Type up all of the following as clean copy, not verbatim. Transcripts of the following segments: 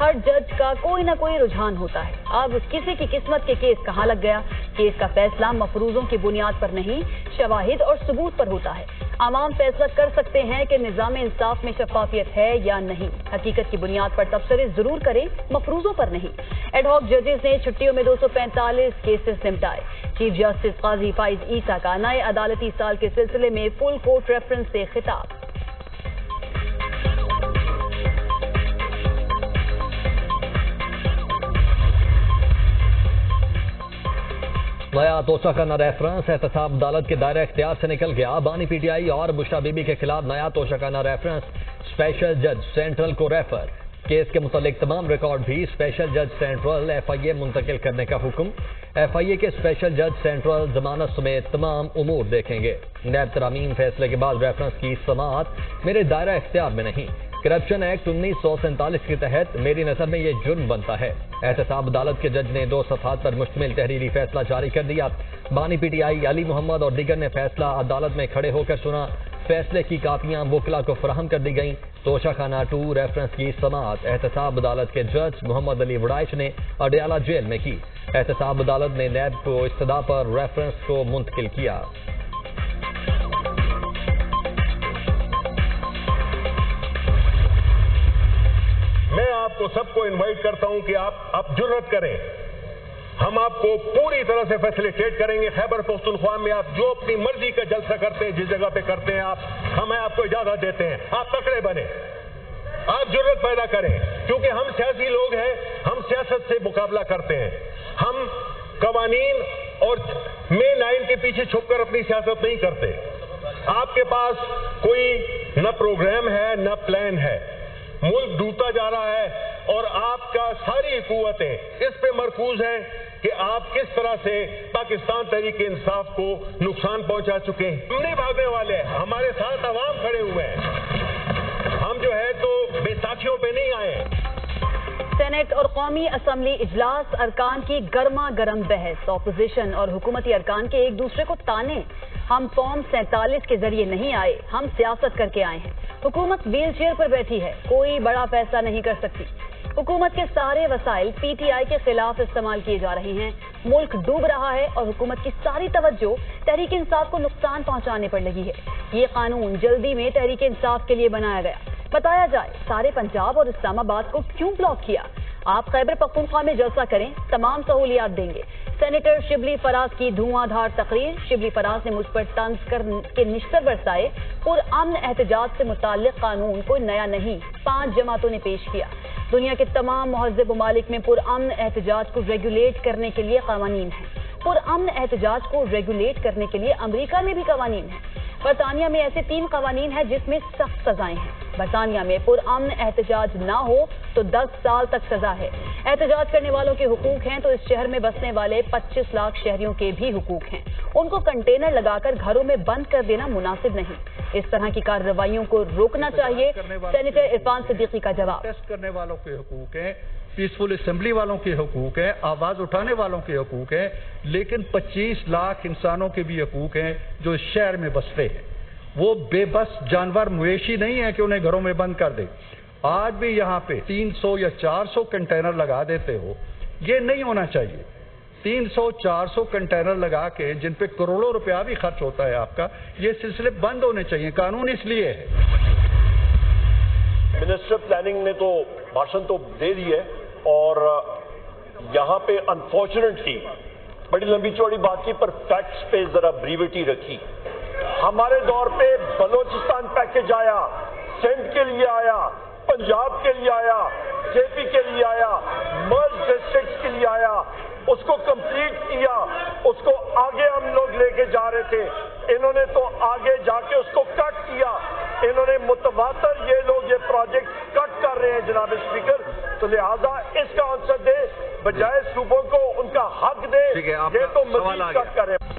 ہر جج کا کوئی نہ کوئی رجحان ہوتا ہے. اب کسی کی قسمت کے کیس کہاں لگ گیا. کیس کا فیصلہ مفروضوں کی بنیاد پر نہیں، شواہد اور ثبوت پر ہوتا ہے. عوام فیصلہ کر سکتے ہیں کہ نظام انصاف میں شفافیت ہے یا نہیں. حقیقت کی بنیاد پر تبصرے ضرور کریں، مفروضوں پر نہیں. ایڈ ہاک ججز نے چھٹیوں میں 245 کیسز نمٹائے. چیف جسٹس قاضی فائز عیسیٰ کا نئے عدالتی سال کے سلسلے میں فل کورٹ ریفرنس سے خطاب. نیا توشہ خانہ ریفرنس احتساب عدالت کے دائرہ اختیار سے نکل گیا. بانی پی ٹی آئی اور بشرا بی بی کے خلاف نیا توشہ خانہ ریفرنس اسپیشل جج سینٹرل کو ریفر. کیس کے متعلق تمام ریکارڈ بھی اسپیشل جج سینٹرل ایف آئی اے منتقل کرنے کا حکم. ایف آئی اے کے اسپیشل جج سینٹرل ضمانت سمیت تمام امور دیکھیں گے. نیب ترامیم فیصلے کے بعد ریفرنس کی سماعت میرے دائرہ اختیار میں نہیں. کرپشن ایکٹ 1947 کے تحت میری نظر میں یہ جرم بنتا ہے. احتساب عدالت کے جج نے 2 صفحات پر مشتمل تحریری فیصلہ جاری کر دیا. بانی پی ٹی آئی علی محمد اور دیگر نے فیصلہ عدالت میں کھڑے ہو کر سنا. فیصلے کی کاپیاں وکلا کو فراہم کر دی گئیں. توشہ خانہ 2 ریفرنس کی سماعت احتساب عدالت کے جج محمد علی وڑائچ نے اڈیالہ جیل میں کی. احتساب عدالت نے نیب کو استدعا پر ریفرنس کو منتقل کیا. میں آپ کو سب کو انوائٹ کرتا ہوں کہ آپ جرأت کریں. ہم آپ کو پوری طرح سے فیسیلیٹیٹ کریں گے. خیبر پختونخوا میں آپ جو اپنی مرضی کا جلسہ کرتے ہیں، جس جگہ پہ کرتے ہیں ہمیں آپ کو اجازت دیتے ہیں. آپ تکڑے بنیں، آپ جرأت پیدا کریں، کیونکہ ہم سیاسی لوگ ہیں. ہم سیاست سے مقابلہ کرتے ہیں. ہم قوانین اور مین لائن کے پیچھے چھپ کر اپنی سیاست نہیں کرتے. آپ کے پاس کوئی نہ پروگرام ہے نہ پلان ہے. ملک ڈوبتا جا رہا ہے اور آپ کا ساری قوتیں اس پہ مرکوز ہیں کہ آپ کس طرح سے پاکستان تحریک انصاف کو نقصان پہنچا چکے ہیں. ہم نہیں بھاگنے والے ہیں. ہمارے ساتھ عوام کھڑے ہوئے ہیں. ہم جو ہے تو بیساکھیوں پہ نہیں آئے. سینٹ اور قومی اسمبلی اجلاس، ارکان کی گرما گرم بحث. اپوزیشن اور حکومتی ارکان کے ایک دوسرے کو تانے. ہم فارم 47 کے ذریعے نہیں آئے، ہم سیاست کر کے آئے ہیں. حکومت ویل چیئر پر بیٹھی ہے، کوئی بڑا فیصلہ نہیں کر سکتی. حکومت کے سارے وسائل پی ٹی آئی کے خلاف استعمال کیے جا رہے ہیں. ملک ڈوب رہا ہے اور حکومت کی ساری توجہ تحریک انصاف کو نقصان پہنچانے پر لگی ہے. یہ قانون جلدی میں تحریک انصاف کے لیے بنایا گیا. بتایا جائے سارے پنجاب اور اسلام آباد کو کیوں بلاک کیا. آپ خیبر پختونخوا میں جلسہ کریں، تمام سہولیات دیں گے. سینیٹر شبلی فراز کی دھواں دھار تقریر. شبلی فراز نے مجھ پر طنز کر کے نشتر برسائے. پرامن احتجاج سے متعلق قانون کوئی نیا نہیں، 5 جماعتوں نے پیش کیا. دنیا کے تمام مہذب ممالک میں پرامن احتجاج کو ریگولیٹ کرنے کے لیے قوانین ہیں. پرامن احتجاج کو ریگولیٹ کرنے کے لیے امریکہ میں بھی قوانین ہیں. برطانیہ میں ایسے 3 قوانین ہیں جس میں سخت سزائیں ہیں. برطانیہ میں پرامن احتجاج نہ ہو تو 10 سال تک سزا ہے. احتجاج کرنے والوں کے حقوق ہیں تو اس شہر میں بسنے والے 25 لاکھ شہریوں کے بھی حقوق ہیں. ان کو کنٹینر لگا کر گھروں میں بند کر دینا مناسب نہیں. اس طرح کی کارروائیوں کو روکنا چاہیے. سینیٹر عرفان صدیقی کا جواب. پروٹیسٹ کرنے والوں کے حقوق ہیں، پیسفل اسمبلی والوں کے حقوق ہیں، آواز اٹھانے والوں کے حقوق ہیں، لیکن 25 لاکھ انسانوں کے بھی حقوق ہیں جو اس شہر میں بستے ہیں. وہ بے بس جانور مویشی نہیں ہے کہ انہیں گھروں میں بند کر دے. آج بھی یہاں پہ 300 یا 400 کنٹینر لگا دیتے ہو. یہ نہیں ہونا چاہیے. 300-400 کنٹینر لگا کے جن پہ کروڑوں روپیہ بھی خرچ ہوتا ہے آپ کا، یہ سلسلے بند ہونے چاہیے. قانون اس لیے ہے. منسٹر پلاننگ نے تو بھاشن تو دے دی ہے اور یہاں پہ انفارچونیٹلی بڑی لمبی چوڑی بات کی، پر فیکٹس پہ ذرا بریوٹی رکھی. ہمارے دور پہ بلوچستان پیکج آیا، سندھ کے لیے آیا، پنجاب کے لیے آیا، جے پی کے لیے آیا، مرج ڈسٹرکٹس کے لیے آیا. اس کو کمپلیٹ کیا، اس کو آگے ہم لوگ لے کے جا رہے تھے. انہوں نے تو آگے جا کے اس کو کٹ کیا. انہوں نے متواتر یہ لوگ یہ پروجیکٹ کٹ کر رہے ہیں جناب اسپیکر. تو لہذا اس کا آنسر دے، بجائے صوبوں کو ان کا حق دے. یہ تو مزید کٹ کر رہے ہیں.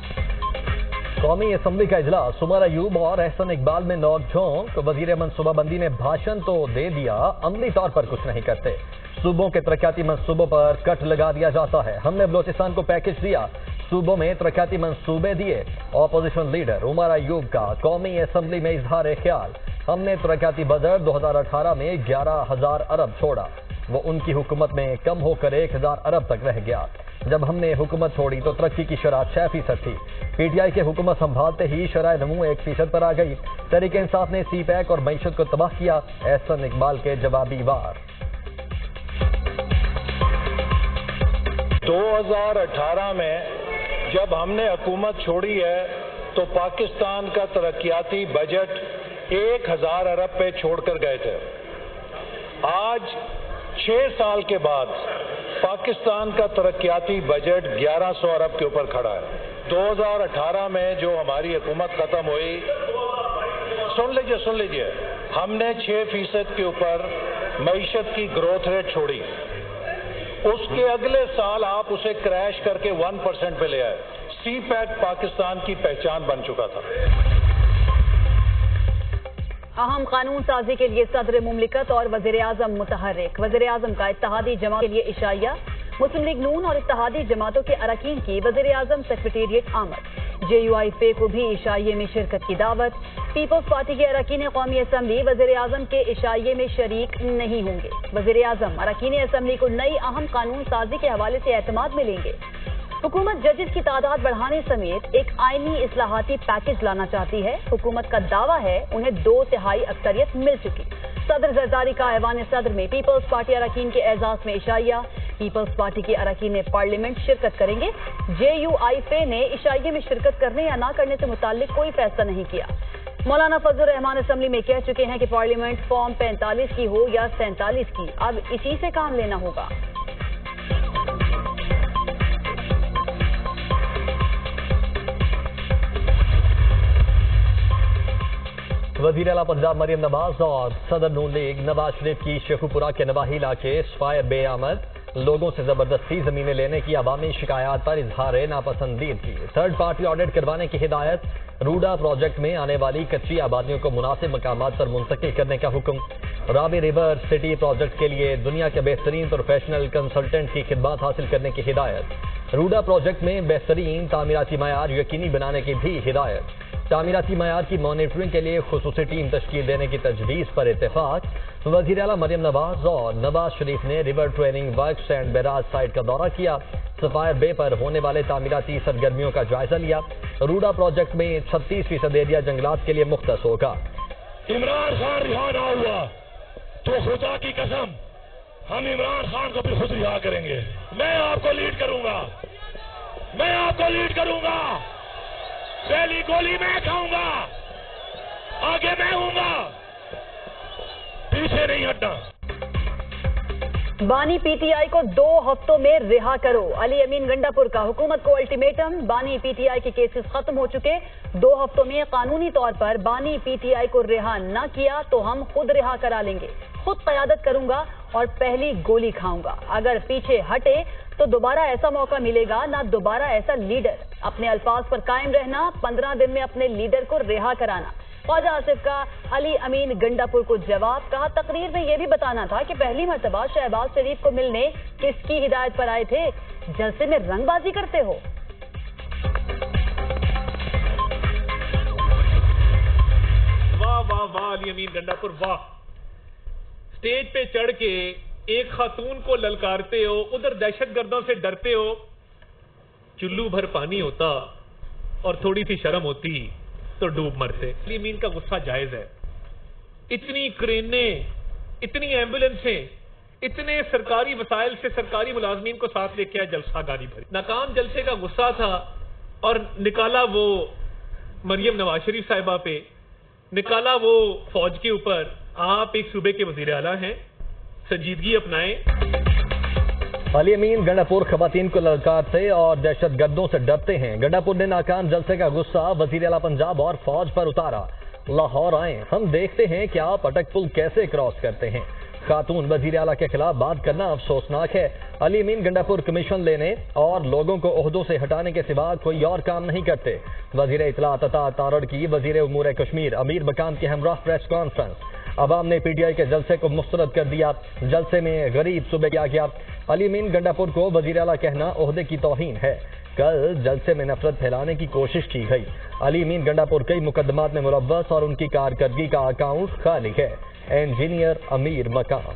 قومی اسمبلی کا اجلاس. عمر ایوب اور احسن اقبال میں نوک جھونک. وزیر منصوبہ بندی نے بھاشن تو دے دیا، عملی طور پر کچھ نہیں کرتے. صوبوں کے ترقیاتی منصوبوں پر کٹ لگا دیا جاتا ہے. ہم نے بلوچستان کو پیکج دیا، صوبوں میں ترقیاتی منصوبے دیے. اپوزیشن لیڈر عمر ایوب کا قومی اسمبلی میں اظہار خیال. ہم نے ترقیاتی بجٹ 2018 میں 11,000 ارب چھوڑا. وہ ان کی حکومت میں کم ہو کر 1000 ارب تک رہ گیا۔ جب ہم نے حکومت چھوڑی تو ترقی کی شرح 6% تھی۔ پی ٹی آئی کی حکومت سنبھالتے ہی شرح نمو 1% پر آ گئی۔ تحریک انصاف نے سی پیک اور معیشت کو تباہ کیا۔ احسن اقبال کے جوابی وار۔ 2018 میں جب ہم نے حکومت چھوڑی ہے تو پاکستان کا ترقیاتی بجٹ 1000 ارب پہ چھوڑ کر گئے تھے۔ آج 6 سال کے بعد پاکستان کا ترقیاتی بجٹ 1100 ارب کے اوپر کھڑا ہے۔ 2018 میں جو ہماری حکومت ختم ہوئی، سن لیجئے ہم نے 6% کے اوپر معیشت کی گروتھ ریٹ چھوڑی۔ اس کے اگلے سال آپ اسے کریش کر کے 1% پہ لے آئے۔ سی پیک پاکستان کی پہچان بن چکا تھا۔ اہم قانون سازی کے لیے صدر مملکت اور وزیر اعظم متحرک۔ وزیر اعظم کا اتحادی جماعت کے لیے عشائیہ۔ مسلم لیگ نون اور اتحادی جماعتوں کے اراکین کی وزیر اعظم سیکریٹریٹ آمد۔ جے یو آئی فے کو بھی عشائیے میں شرکت کی دعوت۔ پیپلز پارٹی کے اراکین قومی اسمبلی وزیر اعظم کے عشائیے میں شریک نہیں ہوں گے۔ وزیر اعظم اراکین اسمبلی کو نئی اہم قانون سازی کے حوالے سے اعتماد ملیں گے۔ حکومت ججز کی تعداد بڑھانے سمیت ایک آئینی اصلاحاتی پیکج لانا چاہتی ہے۔ حکومت کا دعویٰ ہے انہیں 2/3 اکثریت مل چکی۔ صدر زرداری کا ایوان صدر میں پیپلز پارٹی اراکین کے اعزاز میں عشائیہ۔ پیپلز پارٹی کے اراکین پارلیمنٹ شرکت کریں گے۔ جے یو آئی فے نے عشائیے میں شرکت کرنے یا نہ کرنے سے متعلق کوئی فیصلہ نہیں کیا۔ مولانا فضل الرحمان اسمبلی میں کہہ چکے ہیں کہ پارلیمنٹ فارم 45 کی ہو یا 47 کی، اب اسی سے کام لینا ہوگا۔ وزیر اعلیٰ پنجاب مریم نواز اور صدر نون لیگ نواز شریف کی شیخوپورہ کے نواحی علاقے سفائر بے آمد۔ لوگوں سے زبردستی زمینیں لینے کی عوامی شکایات پر اظہار ناپسندیدگی۔ تھرڈ پارٹی آڈٹ کروانے کی ہدایت۔ روڈا پروجیکٹ میں آنے والی کچی آبادیوں کو مناسب مقامات پر منتقل کرنے کا حکم۔ راوی ریور سٹی پروجیکٹ کے لیے دنیا کے بہترین پروفیشنل کنسلٹنٹ کی خدمات حاصل کرنے کی ہدایت۔ روڈا پروجیکٹ میں بہترین تعمیراتی معیار یقینی بنانے کی بھی ہدایت۔ تعمیراتی معیار کی مانیٹرنگ کے لیے خصوصی ٹیم تشکیل دینے کی تجویز پر اتفاق۔ وزیر اعلیٰ مریم نواز اور نواز شریف نے river training works and barrage site کا دورہ کیا۔ سفائر بے پر ہونے والے تعمیراتی سرگرمیوں کا جائزہ لیا۔ روڈا پروجیکٹ میں 36% ایریا جنگلات کے لیے مختص ہوگا۔ عمران خان رہا نہ ہوا تو خدا کی قسم ہم عمران خان کو بھی خود رہا کریں گے۔ میں آپ کو لیڈ کروں گا، میں آپ کو لیڈ کروں گا۔ پہلی گولی میں کھاؤں گا، آگے میں ہوں گا، پیچھے نہیں ہٹنا۔ بانی پی ٹی آئی کو 2 ہفتوں میں رہا کرو۔ علی امین گنڈا پور کا حکومت کو الٹیمیٹم۔ بانی پی ٹی آئی کے کیسز ختم ہو چکے، 2 ہفتوں میں قانونی طور پر بانی پی ٹی آئی کو رہا نہ کیا تو ہم خود رہا کرا لیں گے۔ خود قیادت کروں گا اور پہلی گولی کھاؤں گا۔ اگر پیچھے ہٹے تو دوبارہ ایسا موقع ملے گا، نہ دوبارہ ایسا لیڈر۔ اپنے الفاظ پر قائم رہنا، 15 دن میں اپنے لیڈر کو رہا کرانا۔ خواجہ آصف کا علی امین گنڈا پور کو جواب۔ کہا تقریر میں یہ بھی بتانا تھا کہ پہلی مرتبہ شہباز شریف کو ملنے کس کی ہدایت پر آئے تھے؟ جلسے میں رنگ بازی کرتے ہو۔ واہ واہ واہ علی امین گنڈا پور واہ۔ سٹیج پہ چڑھ کے ایک خاتون کو للکارتے ہو، ادھر دہشت گردوں سے ڈرتے ہو۔ چلو بھر پانی ہوتا اور تھوڑی سی شرم ہوتی تو ڈوب مرتے۔ علی امین کا غصہ جائز ہے۔ اتنی کرینیں، اتنی ایمبولینسیں، اتنے سرکاری وسائل سے سرکاری ملازمین کو ساتھ لے کے جلسہ گاڑی بھری۔ ناکام جلسے کا غصہ تھا اور نکالا وہ مریم نواز شریف صاحبہ پہ، نکالا وہ فوج کے اوپر۔ آپ ایک صوبے کے وزیر اعلیٰ ہیں، سنجیدگی اپنائیں۔ علی امین گنڈا پور خواتین کو للکارتے اور دہشت گردوں سے ڈرتے ہیں۔ گنڈا پور نے ناکام جلسے کا غصہ وزیر اعلیٰ پنجاب اور فوج پر اتارا۔ لاہور آئیں، ہم دیکھتے ہیں کہ آپ اٹک پل کیسے کراس کرتے ہیں۔ خاتون وزیر اعلیٰ کے خلاف بات کرنا افسوسناک ہے۔ علی امین گنڈا پور کمیشن لینے اور لوگوں کو عہدوں سے ہٹانے کے سوا کوئی اور کام نہیں کرتے۔ وزیر اطلاعات عطا تارڑ کی وزیر امور کشمیر امیر مقام کے ہمراہ پریس کانفرنس۔ عوام نے پی ٹی آئی کے جلسے کو مسترد کر دیا۔ جلسے میں غریب صوبے کیا گیا۔ علی امین گنڈا پور کو وزیر اعلیٰ کہنا عہدے کی توہین ہے۔ کل جلسے میں نفرت پھیلانے کی کوشش کی گئی۔ علی امین گنڈا پور کئی مقدمات میں ملوث اور ان کی کارکردگی کا اکاؤنٹ خالی ہے۔ انجینئر امیر مقام۔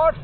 8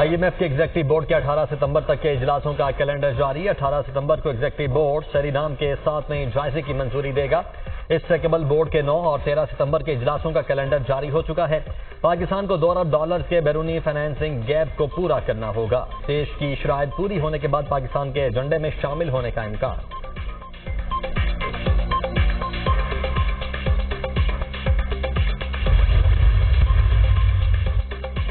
IMF کے ایگزیکٹو بورڈ کے 18 ستمبر تک کے اجلاسوں کا کیلنڈر جاری ہے۔ 18 ستمبر کو ایگزیکٹو بورڈ سرینام کے 7ویں جائزے کی منظوری دے گا۔ اس سے قبل بورڈ کے 9 اور 13 ستمبر کے اجلاسوں کا کیلنڈر جاری ہو چکا ہے۔ پاکستان کو $2 ارب کے بیرونی فائنینسنگ گیپ کو پورا کرنا ہوگا۔ دیش کی شرائط پوری ہونے کے بعد پاکستان کے ایجنڈے میں شامل ہونے کا امکان۔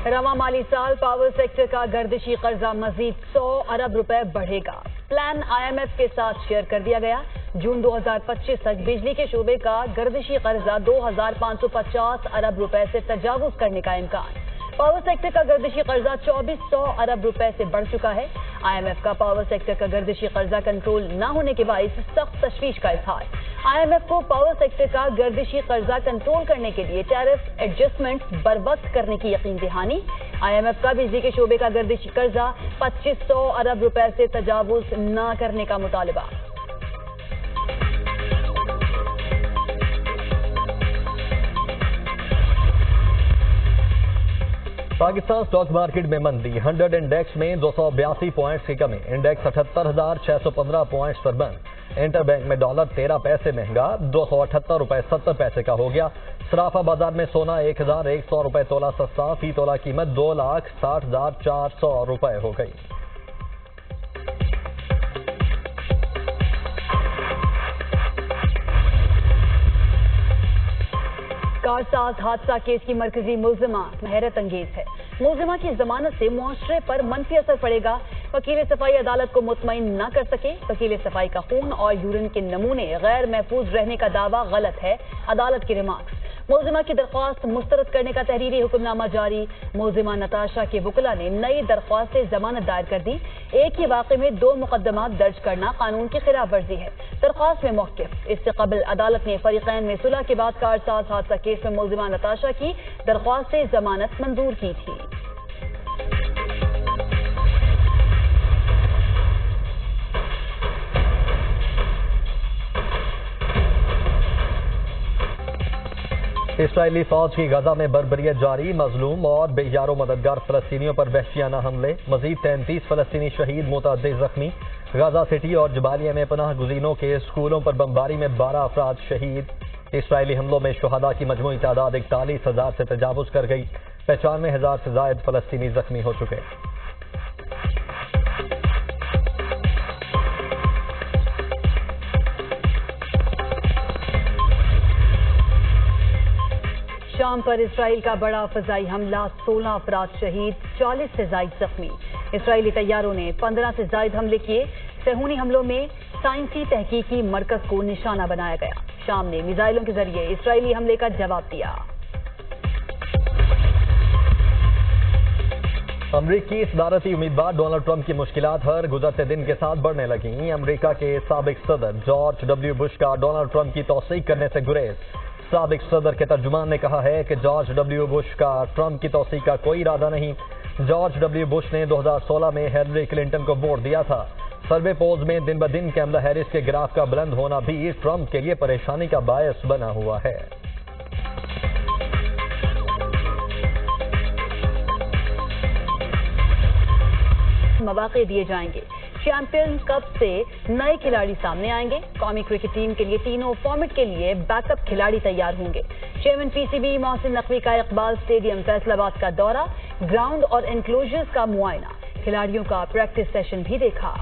رواں مالی سال پاور سیکٹر کا گردشی قرضہ مزید $100 ارب بڑھے گا۔ پلان IMF کے ساتھ شیئر کر دیا گیا۔ جون 2025 تک بجلی کے شعبے کا گردشی قرضہ $2550 ارب سے تجاوز کرنے کا امکان۔ پاور سیکٹر کا گردشی قرضہ $2400 ارب سے بڑھ چکا ہے۔ IMF کا پاور سیکٹر کا گردشی قرضہ کنٹرول نہ ہونے کے باعث سخت تشویش کا اظہار۔ IMF کو پاور سیکٹر کا گردشی قرضہ کنٹرول کرنے کے لیے ٹیرف ایڈجسٹمنٹ بروقت کرنے کی یقین دہانی۔ IMF کا بجلی کے شعبے کا گردشی قرضہ $2500 ارب سے تجاوز نہ کرنے کا مطالبہ۔ پاکستان سٹاک مارکیٹ میں مندی۔ 100 انڈیکس میں 282 پوائنٹس کی کمی۔ انڈیکس 78,615 پوائنٹس پر بند۔ انٹر بینک میں ڈالر 13 پیسے مہنگا، $278.70 کا ہو گیا۔ صرافہ بازار میں سونا 1,100 روپے تولہ سستا، فی تولہ قیمت $2,60,400 ہو گئی۔ کارساز حادثہ کیس کی مرکزی ملزمہ حیرت انگیز ہے۔ ملزمہ کی ضمانت سے معاشرے پر منفی اثر پڑے گا۔ وکیل صفائی عدالت کو مطمئن نہ کر سکے۔ وکیل صفائی کا خون اور یورین کے نمونے غیر محفوظ رہنے کا دعویٰ غلط ہے، عدالت کی ریمارکس۔ ملزمہ کی درخواست مسترد کرنے کا تحریری حکم نامہ جاری۔ ملزمہ نتاشا کے وکلاء نے نئی درخواست ضمانت دائر کر دی۔ ایک ہی واقعے میں 2 مقدمات درج کرنا قانون کی خلاف ورزی ہے۔ درخواست میں موقف۔ اس سے قبل عدالت نے فریقین میں صلح کے بعد کارساز حادثہ کیس میں ملزمہ نتاشا کی درخواست ضمانت منظور کی تھی۔ اسرائیلی فوج کی غزہ میں بربریت جاری۔ مظلوم اور بے یار و مددگار فلسطینیوں پر وحشیانہ حملے، مزید 33 فلسطینی شہید، متعدد زخمی۔ غزہ سٹی اور جبالیہ میں پناہ گزینوں کے اسکولوں پر بمباری میں 12 افراد شہید۔ اسرائیلی حملوں میں شہداء کی مجموعی تعداد 41,000 سے تجاوز کر گئی۔ 95,000 سے زائد فلسطینی زخمی ہو چکے۔ شام پر اسرائیل کا بڑا فضائی حملہ، 16 افراد شہید، 40 سے زائد زخمی۔ اسرائیلی طیاروں نے 15 سے زائد حملے کیے۔ صہیونی حملوں میں سائنسی تحقیقی مرکز کو نشانہ بنایا گیا۔ شام نے میزائلوں کے ذریعے اسرائیلی حملے کا جواب دیا۔ امریکی صدارتی امیدوار ڈونلڈ ٹرمپ کی مشکلات ہر گزرتے دن کے ساتھ بڑھنے لگیں۔ امریکہ کے سابق صدر جارج ڈبلیو بش کا ڈونلڈ ٹرمپ کی توثیق کرنے سے گریز۔ سابق صدر کے ترجمان نے کہا ہے کہ جارج ڈبلیو بش کا ٹرمپ کی توثیق کا کوئی ارادہ نہیں۔ جارج ڈبلیو بش نے 2016 میں ہیلری کلنٹن کو ووٹ دیا تھا۔ سروے پولز میں دن بدن کیملا ہیرس کے گراف کا بلند ہونا بھی ٹرمپ کے لیے پریشانی کا باعث بنا ہوا ہے۔ مواقع دیے جائیں گے۔ چیمپئن کپ سے نئے کھلاڑی سامنے آئیں گے۔ قومی کرکٹ ٹیم کے لیے تینوں فارمیٹ کے لیے بیک اپ کھلاڑی تیار ہوں گے۔ چیئرمین PCB محسن نقوی کا اقبال اسٹیڈیم فیصل آباد کا دورہ، گراؤنڈ اور انکلوژرز کا معائنہ، کھلاڑیوں کا پریکٹس سیشن بھی دیکھا۔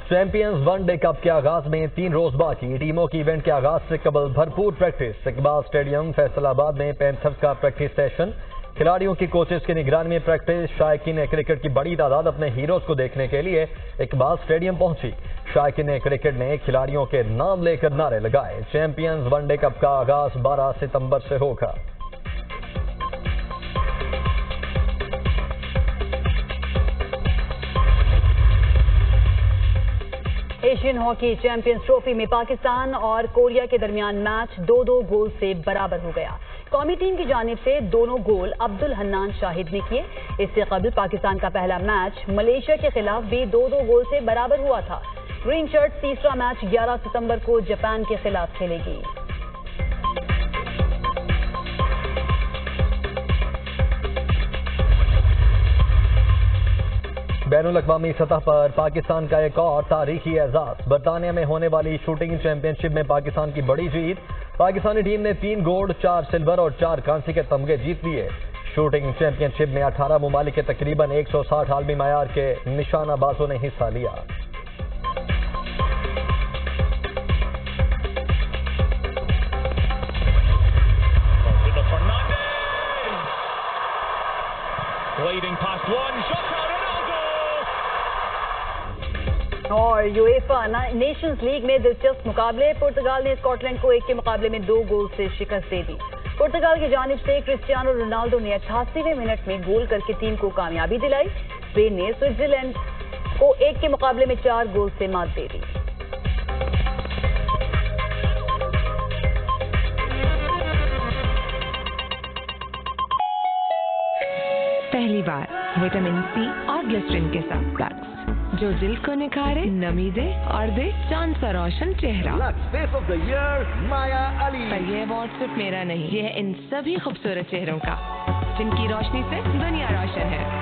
چیمپئنز ون ڈے کپ کے آغاز میں 3 روز باقی۔ ٹیموں کی ایونٹ کے آغاز سے قبل بھرپور پریکٹس۔ اقبال اسٹیڈیم فیصل آباد میں پینتھرز کا پریکٹس سیشن، کھلاڑیوں کی کوچز کی نگرانی میں پریکٹس۔ شائقین کرکٹ کی بڑی تعداد اپنے ہیروز کو دیکھنے کے لیے اقبال اسٹیڈیم پہنچی۔ شائقین کرکٹ نے کھلاڑیوں کے نام لے کر نعرے لگائے۔ چیمپئنز ون ڈے کپ کا آغاز 12 ستمبر سے ہوگا۔ ایشین ہاکی چیمپئنز ٹرافی میں پاکستان اور کوریا کے درمیان میچ 2-2 گول سے برابر ہو گیا۔ قومی ٹیم کی جانب سے دونوں گول عبد الحنان شاہد نے کیے. اس سے قبل پاکستان کا پہلا میچ ملیشیا کے خلاف بھی 2-2 گول سے برابر ہوا تھا. گرین شرٹ تیسرا میچ 11 ستمبر کو جاپان کے خلاف کھیلے گی. بین الاقوامی سطح پر پاکستان کا ایک اور تاریخی اعزاز. برطانیہ میں ہونے والی شوٹنگ چیمپئن شپ میں پاکستان کی بڑی جیت. پاکستانی ٹیم نے 3 گولڈ 4 سلور اور 4 کانسی کے تمغے جیت لیے. شوٹنگ چیمپئن شپ میں 18 ممالک کے تقریباً 160 عالمی معیار کے نشانہ بازوں نے حصہ لیا. اور یویفا نیشنز لیگ میں دلچسپ مقابلے. پرتگال نے اسکاٹ لینڈ کو 1 کے مقابلے میں 2 گول سے شکست دے دی. پرتگال کی جانب سے کرسٹیانو رونالڈو نے 88ویں منٹ میں گول کر کے ٹیم کو کامیابی دلائی. اسپین نے سوئٹزرلینڈ کو 1 کے مقابلے میں 4 گول سے مات دے دی. پہلی بار وٹامن سی اور گلیسرین کے ساتھ لکس جو دل کو نکھارے، نمی دے اور دے چاند سا روشن چہرہ. پر یہ ایوارڈ صرف میرا نہیں، یہ ہے ان سبھی خوبصورت چہروں کا جن کی روشنی سے دنیا روشن ہے.